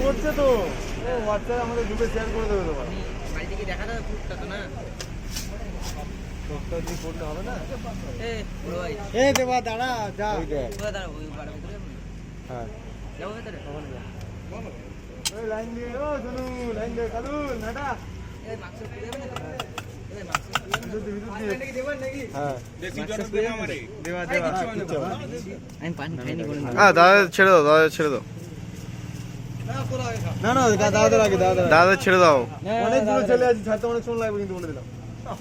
করছে তো হোয়াটসঅ্যাপে আমাদের গ্রুপে শেয়ার করে দেবে তোমার বাড়িতে কি দেখা যাবে ফুটটা তো না ডক্টর দিয়ে করলে হবে না বড় ভাই দেবা দাঁড়া যা ওই দেখ দাঁড়া ওই বাড়ির ভিতরে হ্যাঁ যাবো ভিতরে ওই লাইন দিয়ে ও শুনু লাইন দিয়ে কালু নাটা এই মাক্স পুরে যাবে না এই মাক্স হ্যাঁ দেবা আমি পানি খাইনি বলে দাদা ছেড়ে দাও, দাদা ছেড়ে দাও, না না দাদা আগে দাদা দাদা ছেড়ে দাও। অনেকগুলো চলে আছে ছাড়তে অনেক সময় লাগবে কিন্তু বলে দিলাম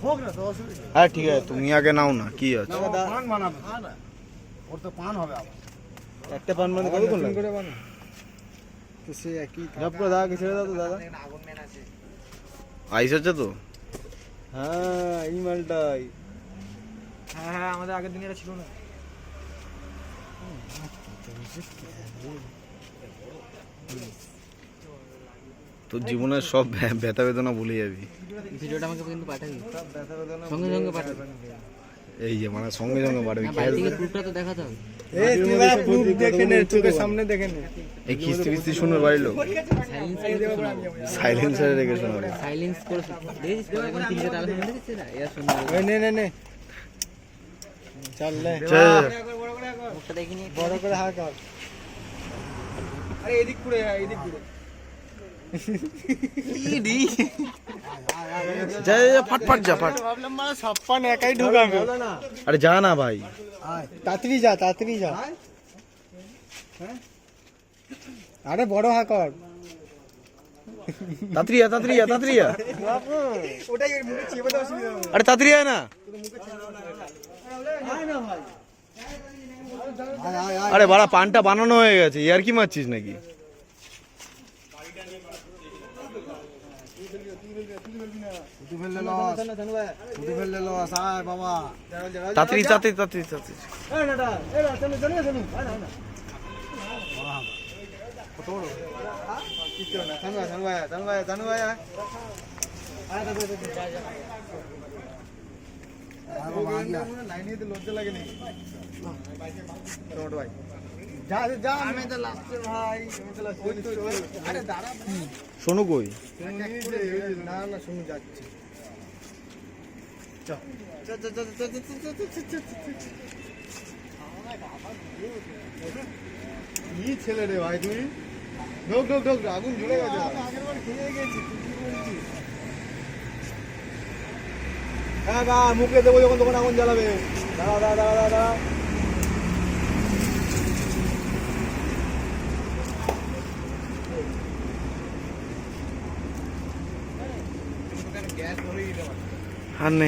হোক না তো অসুবিধা হ্যাঁ ঠিক আছে, তুমি আগে নাও না, কি আছে। পান বানাবে ওর তো পান হবে আবার একটা পান মানে কত করে বানাবে তো সে একই ধাপ করে দাদা ছেড়ে দাও তো দাদা আগুন মেন আছে আইস আছে তো? হ্যাঁ এই মালটাই হ্যাঁ আমাদের আগের দিন এটা ছিল না তোর জীবনের সব ব্যথা বেদনা ভুলে যাবি। ভিডিওটা আমাকে কিন্তু পাঠাবি সব ব্যথা বেদনা সঙ্গে সঙ্গে পাঠাবি এই যে মানে সঙ্গে সঙ্গে বাড়বি, বাড়ি থেকে প্রুফটা তো দেখাতে হবে এই তুই প্রুফ দেখে নে চোখের সামনে দেখে নে এই কিস্তি ফিস্তি শুনবে বাড়ির লোক, সাইলেন্সারে রেখে শোনাবে। সাইলেন্স করে দেখেছিস তো এখন 300 টাকা শুনে দেখেছিস না এর শুনবে ওই নে নে নে চল লে চল। মুখটা দেখিনি বড় করে হাত কর আরে এদিক ঘুরে এদিক ঘুরে যা যা, ফাট ফাট যা, ফাট। ভাবলাম মানে সব পান একাই ঢুকাবে আরে যা না ভাই, তাড়াতাড়ি যা তাড়াতাড়ি যা আরে বড় হা কর তাড়াতাড়ি যা, তাড়াতাড়ি যা, তাড়াতাড়ি যা। ওটাই মুখে চিপে দাও অসুবিধা হবে আরে তাড়াতাড়ি আয় না। আয় না ভাই আরে বাড়া, পানটা বানানো হয়ে গেছে, ইয়ার কি মারছিস নাকি? উঠে ফেললে লস উঠে ফেললে লস আয় বাবা তাড়াতাড়ি তাড়াতাড়ি তাড়াতাড়ি তাড়াতাড়ি। এই নাটা এই না চলো চলো চলো আয় না কত বড় কিছু না জানু ভাই আয় লাইনে তো লজ্জা লাগে নাকি টমেটো ভাই যা যা আমি তো লাস্টে ভাই আমি তো লাস্টে আরে দাঁড়া শোনো কই? না না শুনে যাচ্ছি কি ছেলে রে ভাই তুই ঢোক ঢোক ঢোক আগুন জ্বলে গেছে আগের বার খেয়ে গেছি তুই কি বলছিস হ্যাঁ গা মুখে দেবো যখন তখন আগুন জ্বালাবে দাঁড়া দাঁড়া দাঁড়া দাঁড়া গ্যাস ধরে দিতে পারে আর নেই।